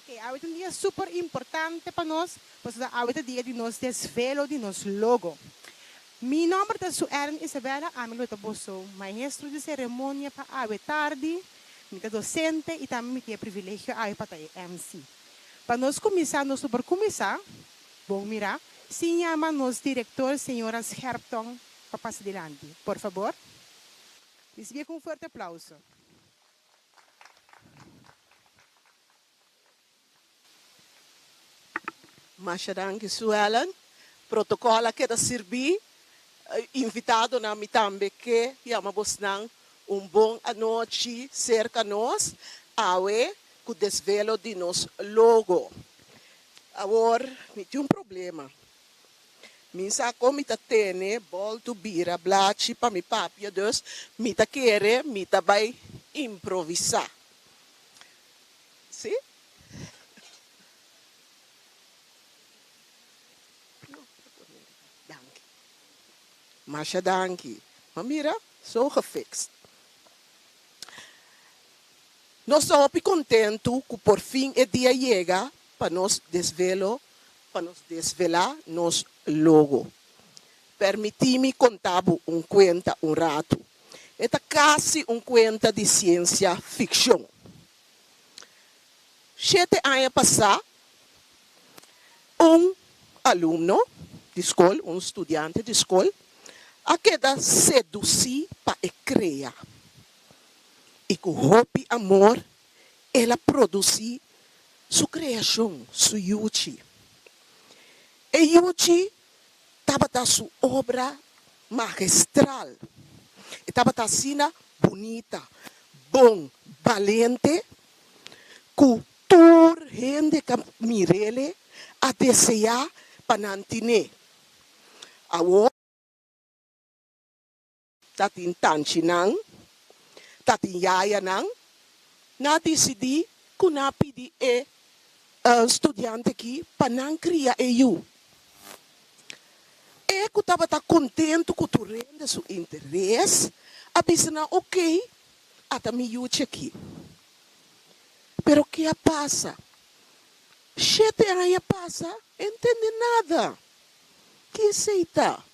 Hoy un día súper importante para nós, pues hoy es dia de nos desvelo de nos logo. Mi nombre es Suelen Isabela, amigo de Bosso, maestro de ceremonia para hoy tarde, mi docente e também me privilégio hoy para MC. Para nós começar, nós super começar, bom mirar, se chama nos diretor, senhora Scherpton, para passar adiante. Por favor. Recebia com um forte aplauso. Macharangue Suelen, protocolo que da servir, invitado na mi também que chamamos bom noite cerca nós, awe com desvelo de nos logo. Agora, me tem problema. Minsa como tá tene, volto bira, blachi para mi papia, dus, me tá querer, me tá vai improvisar. Sim? Dank. Masha, dank. Maar mira, zo gefixt. Nós estamos contentos que por fim o dia chega para nos desvelar nos logo. Permiti-me contar conta rato. É quase conta de ciência ficção. 7 anos passar, aluno de escola, estudante de escola, a queda seduzir para criar. E com hobby amor, ela produzir sua criação, sua yuchi. E yuchi estava sua obra magistral. Estava assim bonita, bom, valente, com toda a gente que mirele a desejar para manter. Agora, está em Tanchinang, tati yaya nang na decidi que na pedi estudante aqui para não criar eu. E que estava contente com tu rende seu interesse, a pensar ok, até me ajude aqui. Pero que passa? 7 anos passa, entende nada. Que aceita?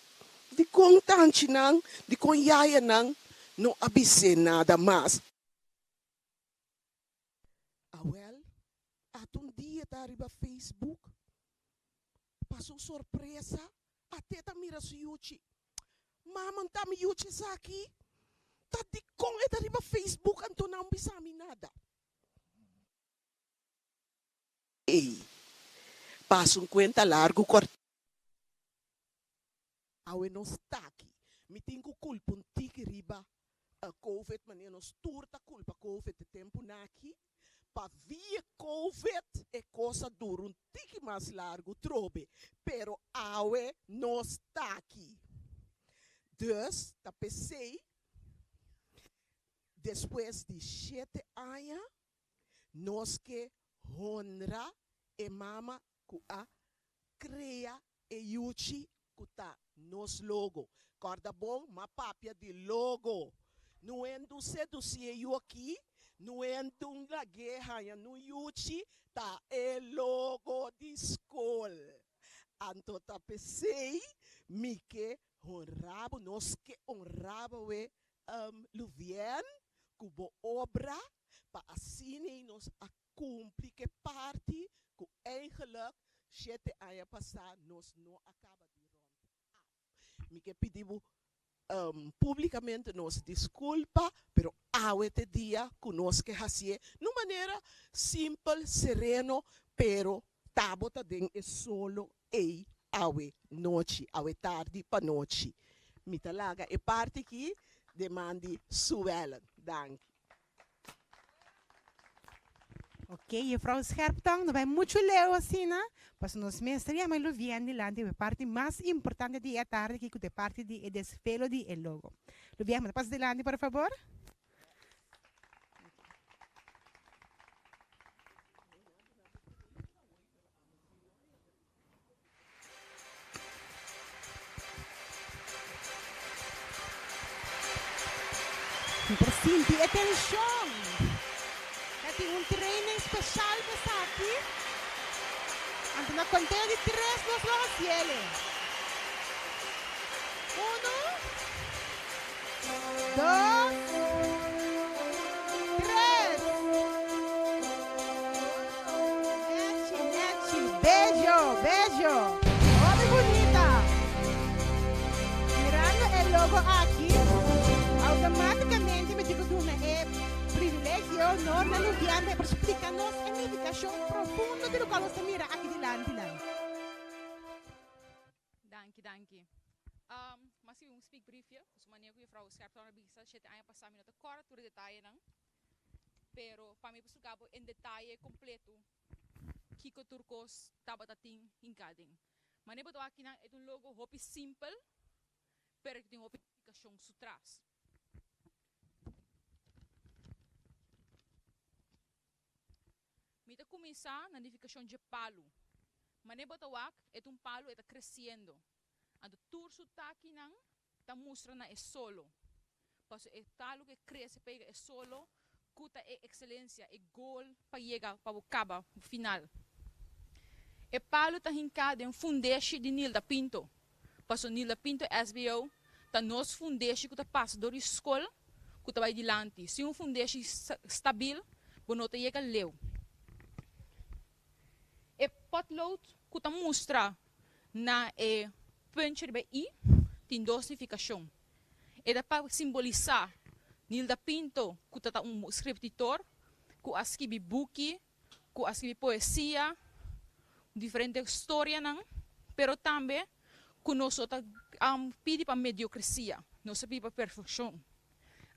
De contante nang, de com yaya nang, não avisei nada mais. Até dia tá arriba Facebook, passou surpresa, até tá mira su yuchi. Mama tá me yuchi aqui, tá de com é arriba Facebook, então não bisami nada. Ei, passa conta largo corto. Awe não está aqui, me tenho culpa um tique riba. COVID, mas nós turta culpa COVID de tempo aqui. Para via COVID é coisa dura, tique mais largo, trobe. Pero awe não está aqui. Dus, tá pensei, depois de 7 anos, nós que honra e mama que a cria e yuchi que tá nos logo. Corda bom, ma papia de logo. Não é do seduzir eu aqui, não é do la guerra, no yuchi, tá é logo de escola. Então tá pensei, me que honrava, nós que honrava o Luvien, cubo obra, para assim nós a cumprir que parte, que eigenlijk 7 anos passar, nós não acaba de romper. Me que pedimos publicamente nos desculpa, pero este dia conosco fazer de maneira simples, sereno, pero tabota den é solo e awe noite, awe tarde para noite. Me talaga e parte aqui demande Suelen. Dank. Ok, mevrouw Scherpton, nós vamos muito ler assim, né? Pois nós mestre, mas lo vien de lande, a parte mais importante de a tarde que é parte de desvelo de el logo. Lo vien, mas passa de lande, por favor. Prestinte atenção! Tem treino especial para aqui. Na contea de 3 nos vamos a cielo. 1, 2, 3. Nechi, beijo, beijo. Olha bonita. Mirando el logo aqui, automaticamente me digo que é privilégio, não no diante, para explicar-nos a significação profunda do qual você mira aqui delante. Danke. Mas eu speak brief, dus wanneer ik mevrouw Scherpton bisa, zit aan passar minuto kort door detalhe nang. Pero para mim buscar em detalhe completo, kiko turcos tabatating hinkading. Mas nebo aqui nang é logo hopi simple, pero tem hopi explicação sutras. Mita começar na edificação de palo. Mas nebo é palo está crescendo. Ando turso tá aqui não, tá mostrando é solo. Passo é talo que cresce pega é solo, cuta é excelência, é gol para chegar para o cabo final. É palo tá hincado em fundeixe de Nilda Pinto. Passo Nilda Pinto SBO, tá nos fundeixe que tá passa do escola, que tá vai dilante. Se fundeixe stabil, bono tá chega leu. É potlood que tá mostra na puntje bij I, tem dosificação. É para simbolizar Nilda Pinto, que está escritor, que escreve buki, que escreve poesia, diferente história, pero também que nós pede para mediocracia, nós pede para perfeição.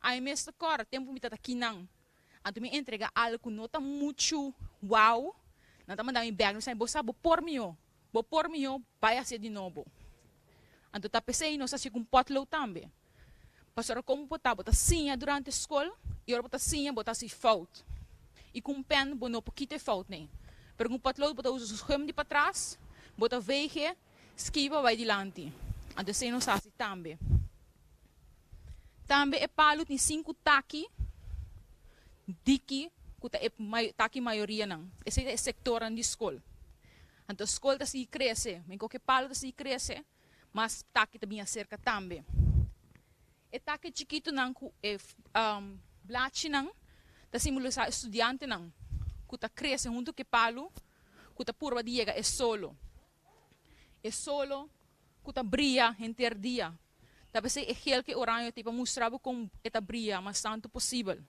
Aí mesmo agora, tempo me está aqui não, então me entrega algo que não está muito wow, não está mandando bag, não sabe, você por mim, vai ser de novo. Então, tá pensei, nós assim com potlood também. Pastor, como botar sim durante a escola, e ora botar sim, botar assim fout. E com pen, botar um pouquinho de fout, né? Pero com potlood, botar os ramos de para trás, botar veige, esquiva, vai dilante. Então, assim, nós assim também. Também é palo, tem 5 taqui, diki, que é taqui maioria, não. Esse é o sector da escola. Então, a escola está se cresce, mas qualquer palo está se cresce, mas taque também acerca também. E taque chiquito não é blate não, da simular estudante não, que tá cresce junto que palo, que tá purva diega é solo, que tá brilha entre dia. Talvez é aquele que oranho tipo mostrava como eta brilha, mas tanto possível.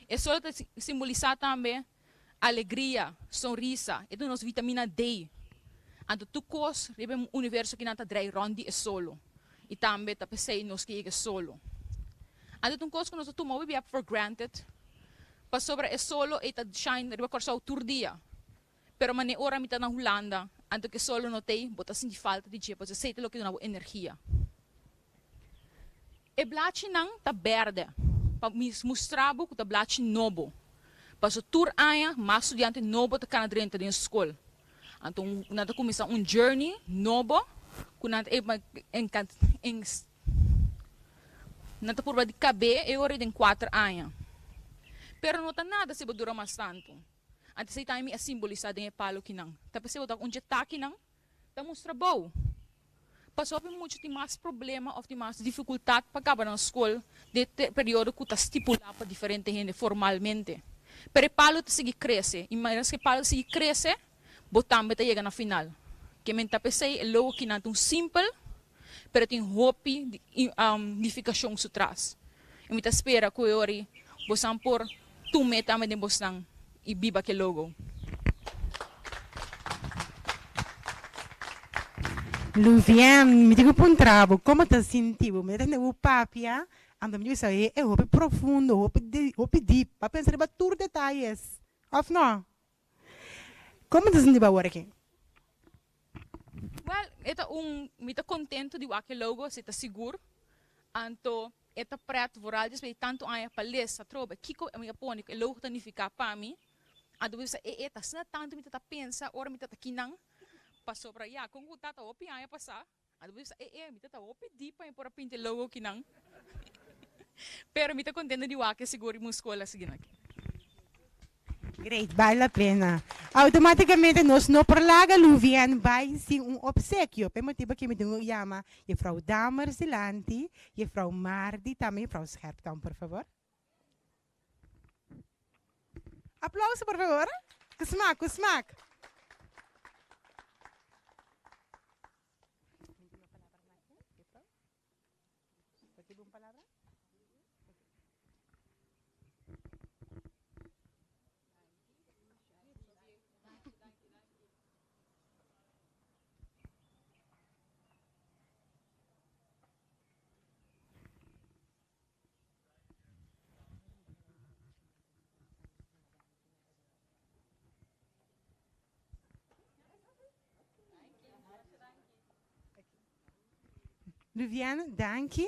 É solo tá simbolizar também alegria, sonrisa, é nos vitamina D. Anto tukos, ribe um universo que não está drai rondi é solo. E também tá pensei nos que é solo. Anto tukos que nós tomamos bem for granted. Pas sobre é solo e tá shine ribe corsa o tour dia. Pero mane ora mita na Holanda, anto que solo não tem, bota assim de falta de dia, pois sei lo que dá energia. E blachi não tá verde. Pa mostrabo que tá blachi novo. Pas o tour aia, mas estudante novo tá canadrente na escola. Então, nós começamos journey novo, que nós nós por de cabe e ora de 4 anos. Pero não tá nada se dura mais tanto. Antes sei time é simbolizado em palo que não. Tapi se botar jetpack que não, tá mostra bom. Passou por muito tem mais problema ou tem mais dificuldade para acabar na escola de período que tá estipulado para diferente gente formalmente. Pero palo te sigue cresce, e mais que palo sigue cresce, botam beta chega na final. Que menta pensei é logo que não tão simples, pero tem hope edificação su traz. E me espera que eu ori bosan por tu meta me de bosan e biba que logo. Luvian, me digo para um trabo, como te sentiu? Me digo o papia, ando me digo é hope profundo, hope deep, para pensar em todos os detalhes. Of não? Como te sentiu agora aqui? Well, me tá contento de que logo, se tá seguro. Anto, eta preto voral, desde tanto anos para ler, trobe, kiko é minha pônica, e logo tanificar para mim. Ando bisa eta, se tanto me tá pensa, ora me tá kinang, passou para ya, kung tá tá opi anos passar. Ando bisa me tá opi di pa para pinte logo kinang. Pero me tá contento de que seguro mo escola seguindo aqui. Great, vale a pena. Automaticamente nós não prolaga Luvian vai sim obsequio. Pelo motivo que me tenho chama a Frau Damer Zilanti e a Frau Mardi também, a Frau Scherptown, por favor. Aplauso, por favor. Que smaak, que smaak. Luviana, danke.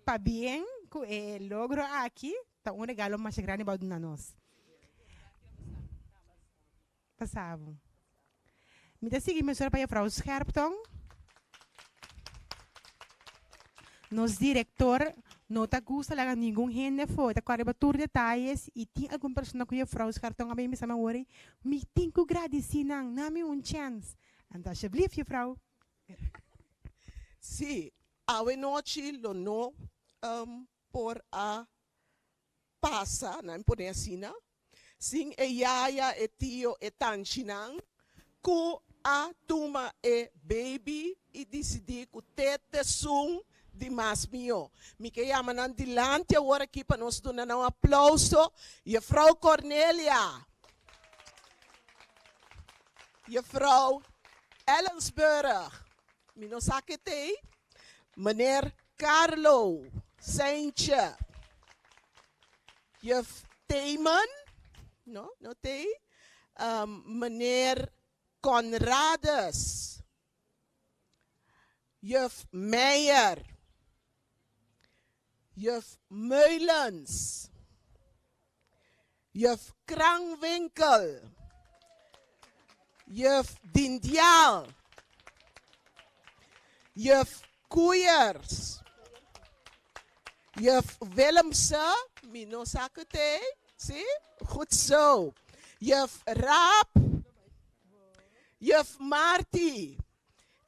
Pa bien, que logro aqui, tá regalo mais grande para nós. Passava. Me dá seguir, senhora, para a Frau Scherptown. Nos diretor, não tá gusta lá nenhum gente foi, tá quase batur detalhes e tem alguma pessoa que a Frau Scherptown a mim me chama worry, me tem que agradecer não, me chance. Então, alsjeblieft, Frau. Sim, a noite lo no por a passa, não por assim, não? Sim, yaya, tio, tanchinan, ku a tuma baby e decidi que tete sum de mais mio. Me que chama dilante agora aqui para nós dar um aplauso e a Frau Cornelia. E a Frau Ellensburg. Me não sabe que meneer Carlo Seintje. Juf Theeman, no tem. Meneer Conradus. Juf Meijer. Juf Meulens. Juf Krangwinkel. Juf Dindial. Juf Koeiers. Juf Willemse, Mino Sakete, zie? Goed zo. Juf Raap. Juf Marti.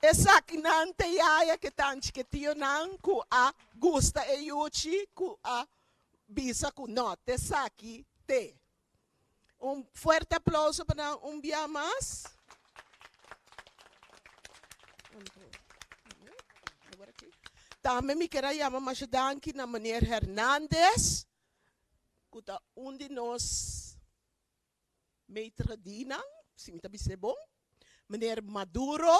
Essa kinante yaya que tanti que tio nan ku a gusta e yuchi ku a bisa ku not. Essa aqui te. Fuerte aplauso para dia mais. Também me quero chamar mais danke na meneer Hernandes, que está de nós meitradinang, sim, tá bem bom. Meneer Maduro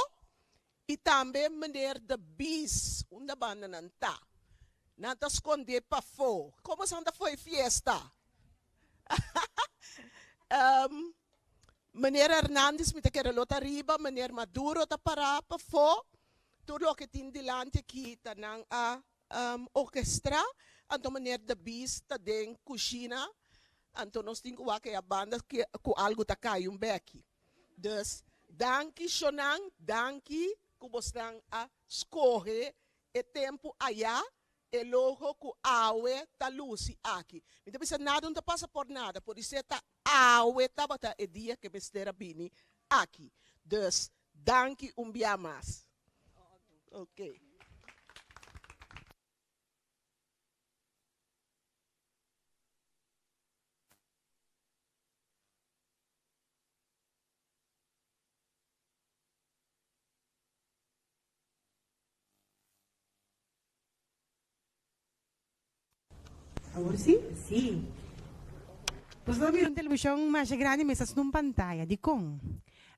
e também meneer De Bis, onde banda não tá. Não tá esconder para fora. Como santa foi fiesta? Meneer Hernandes, me quero lota riba, meneer Maduro tá para fora. Tudo o que tem dilante aqui está na orquestra, então meneer De Bis está dentro da cozinha, então nós temos que a banda que algo está caindo aqui. Dus, danke Shonang, danke que você a escorrer o tempo allá, e logo que a aue está luz aqui. Então, você nada não passa por nada, por isso está a aue está bata o dia que você terá bini aqui. Dus, danke dia mais. Ok. Agora sim? Sim. Pues não viram televisão mais grande, mas numa pantalla de com.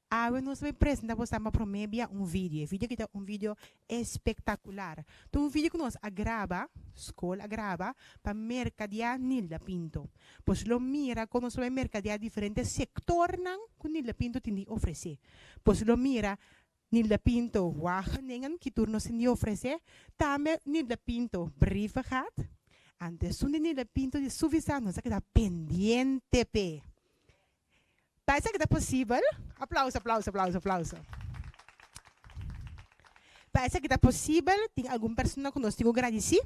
Agora nós vamos apresentar para promedia vídeo. Vídeo que é vídeo espetacular. Então vídeo que nós agrava, escola agrava, para mercadear Nilda Pinto. Pois lo mira como nós vamos mercadear diferentes sectores que Nilda Pinto tem de oferecer. Pois lo mira Nilda Pinto, wageningen que turno se de oferecer. Também Nilda Pinto, brieven gaat. Antes de Nilda Pinto de suvisar, nós aqui está pendiente, pe. Parece que é possível. Aplauso, aplauso, aplauso, aplauso. Parece que é possível. Tem alguma pessoa que nós temos que agradecer.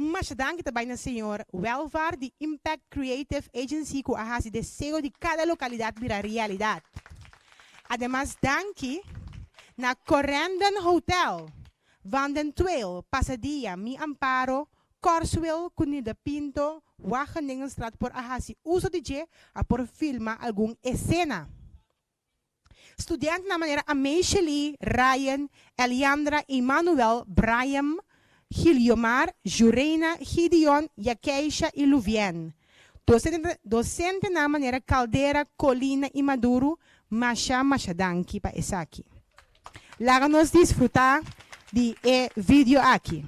Mas danke também na senhor Welvar de Impact Creative Agency que a desejo de cada localidade virar realidade. Además, danke na Correndon Hotel, Vanden Tweel, Pasadilla, Mi Amparo, Corswell, Cunida Pinto, Wageningenstraat por ahasi uso de je a por filmar algum escena. Estudiante na maneira Ameisheli, Ryan, Eliandra, Emmanuel, Brian, Giliomar, Jurena, Gideon, Yakeisha e Luvien. Docente na maneira Caldeira, Colina e Maduro, Masha Mashadanki para essa aqui. Láganos disfrutar de vídeo aqui.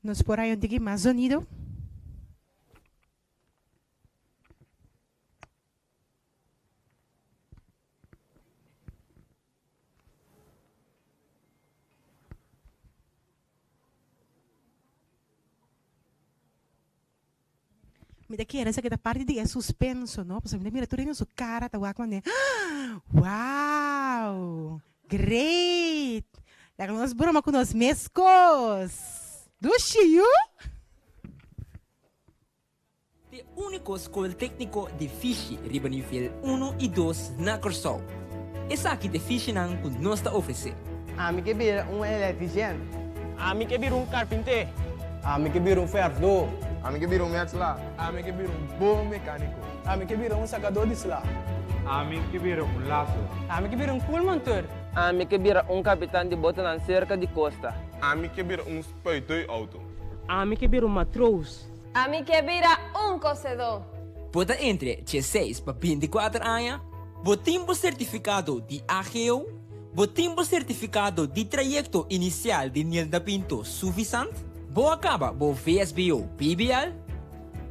Nos por ahí un más sonido. Mira que era essa parte de suspenso, não? Porque mira, tu na sua cara, tá guaco, né? Wow! Great! Lá nós broma com os mescos. Do Chiu? De único escola técnico de Fishi, nível 1 e 2 na Corsol. Essa aqui de Fishi não que nós está oferecendo. Ami que vira eletricien. Ami que vira carpinteiro. Ami que vira ferro. Ami que vira mezcla. Ami que vira bom mecânico. Ami que vira sacador de slá. Ami que vira laço. Ami que vira pulmontor. Ami que vira capitão de bota na cerca de costa. Ami que vira spuitui auto. Ami que vira matroos. Ami que vira cozedor. Bota entre 16 para 24 anos. Botimbo certificado de AGO. Botimbo certificado de trayecto inicial de Nilda Pinto suficiente. Bo acaba bo VSBO PBL.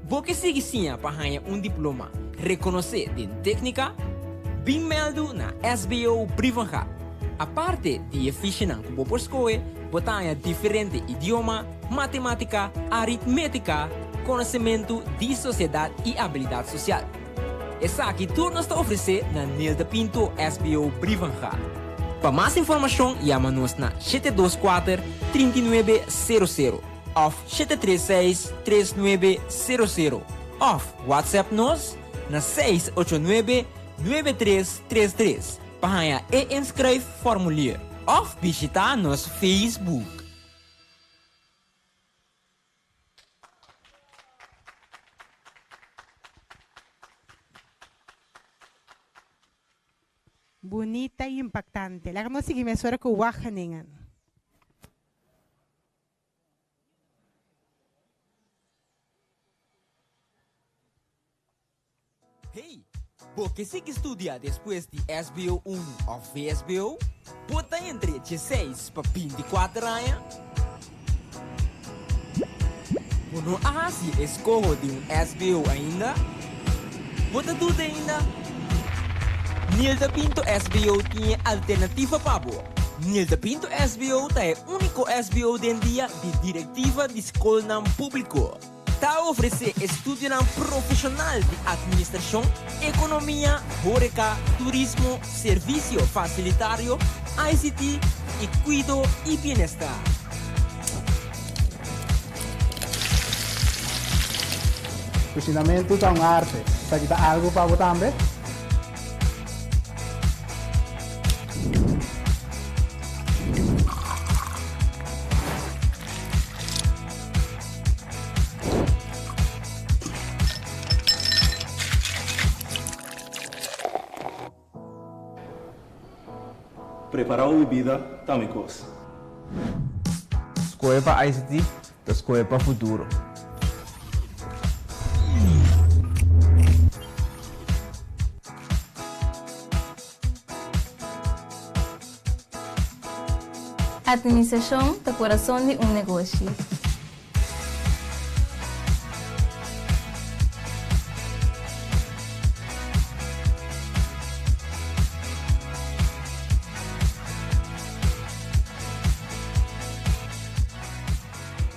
Bo que sigue sim para ganhar diploma reconhecer de técnica. Bem meldo na SBO Privanha. A parte de eficiência que você escolhe, botanha diferente idioma, matemática, aritmética, conhecimento de sociedade e habilidade social. Essa aqui tudo está oferecendo na Nilda Pinto SBO Privanha. Para mais informação, chama-nos na 724-3900 ou 736-3900 ou WhatsApp-nos na 689-9333 para inscrever formulário ou visitar nosso Facebook. Bonita e impactante. Lá nós seguimos agora com o Wageningen. Hey! Porque se estudia depois de SBO 1 ou VSBO, bota entre 16 para 24 anos. Quando se escolhe de SBO ainda, bota tudo ainda. Nilda Pinto SBO tinha alternativa para você. Nilda Pinto SBO é o único SBO de dia de diretiva de escola público. Está oferecer estudo profissional de administração, economia, horeca, turismo, serviço facilitário, ICT e cuido e bem-estar. Cozinamento é uma arte. Você quer algo para você também? Preparar a bebida também coisa. Escolha para ICT, escolha para futuro. administração do coração de negócio.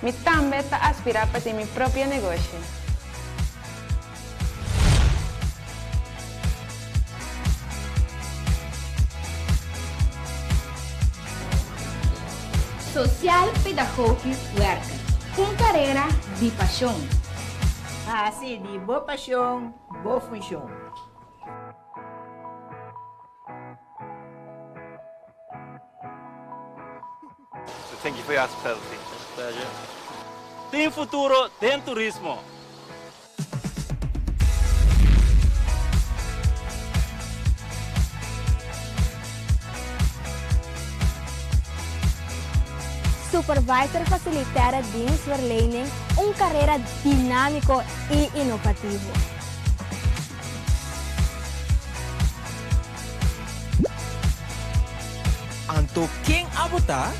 Me também está aspirar para ter meu próprio negócio. Social Pedagogic Worker, uma carreira de paixão. Assim, de boa paixão, boa função. Thank you for your hospitality. Pleasure. Tem futuro, tem turismo. Supervisor facilitara dienstverlening, uma carreira dinâmico e inovativo. Anto quem abota?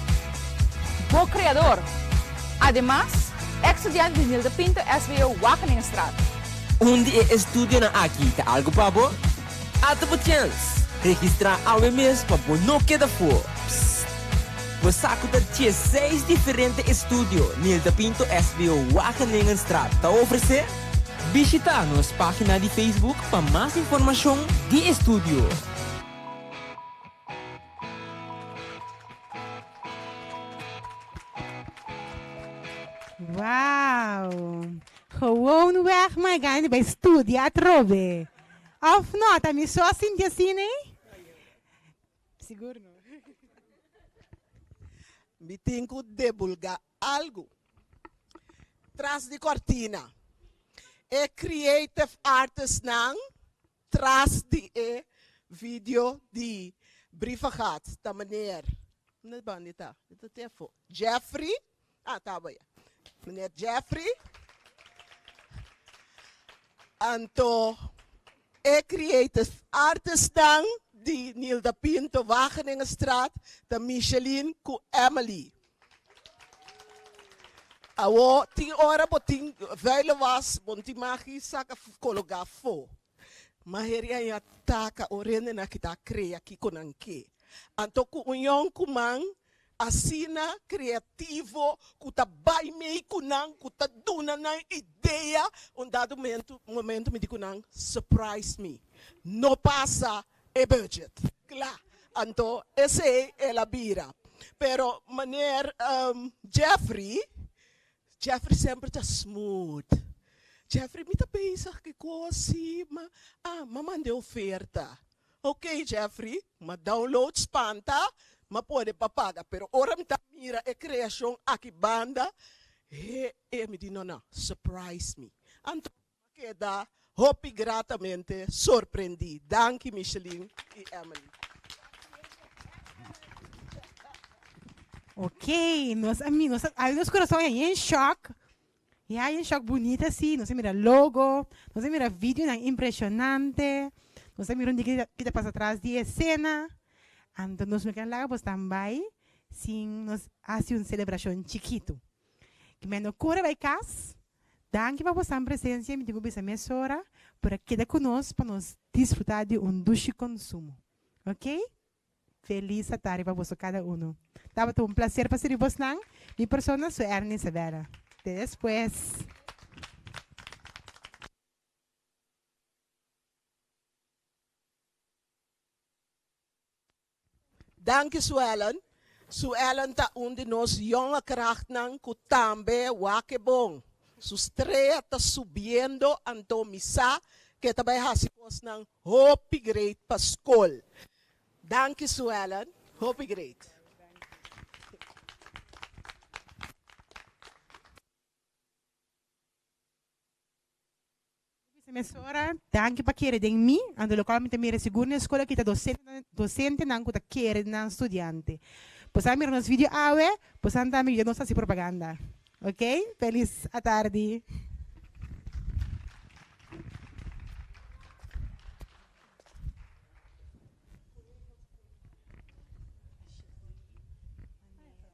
Bom criador. Además, estudiante de Nilda Pinto SBO Wageningstraat. Onde estudio na aqui, tá algo pabo? Até por chance. Registrar ao mês para não queda fora. Você sacuda 16 diferentes estúdios Nilda Pinto SBO Wageningstraat. Tá oferecer? Visita nossa página de Facebook para mais informação de estúdio. Wauw. Gewoon weg, maar gaan bij studie at Robe. Of not, a mi so Cynthia Cine? Seguro não. Me tenho de divulgar algo. Tras de cortina. É creative artist não. Tras de vídeo de brievengat. Da meneer. Não bandita. Jeffrey. Ah, tá bem. Meneer Jeffrey. Anto é creative artist dan die Nilda Pinto Wageningstraat, de Micheline com Emily. Awo ting ora boting vele was bonti magi saka kologa fo. Maheria ya taka orene na kita crea ki konanke. Anto ku unyon kumang asina criativo, kuta bai mei kunang, kuta duna na ideia, um dado momento me digo nang surprise me. No passa e budget. Claro, anto esse é a bira. Pero maneer Jeffrey sempre tá smooth. Jeffrey me tá bezig que coisa, mas mande oferta. Ok, Jeffrey, ma download spanta. Ma pode papaga, pero ora me tá mira a criação aqui banda me diz não, surprise me. Então, queda, hope gratamente, surpreendi. Danke, Micheline e Emily. Ok, nós amigos, aí nos corações aí em choque. E aí em choque bonito assim, nós mira logo, nós mira vídeo impressionante, nós mira onde que passa atrás de cena. Então, nós não queremos também, sim, nós fazemos uma celebração chiquito. Que menos cura vai casa, danke para vossa presença, me digo essa mesora, para quedar conosco, para nós desfrutar de doce consumo. Ok? Feliz tarde para você cada um. Estava um prazer para ser você, não? Minha persona sou Ernie Severa. Até depois. Danke Suelen. Suelen ta de nos jonge kracht nang kutambe wakebong. Sus treia ta subiendo anto misa que tabay hasipos nang hopi great paskol. Danke Suelen. Hopi great. Mesora, danke para querer de mim, ando local me também seguro na escola que tá docente não que tá querer na estudante. Pois a mirar nos vídeo awe, pois anda me não está se propaganda. Ok? Feliz a tarde.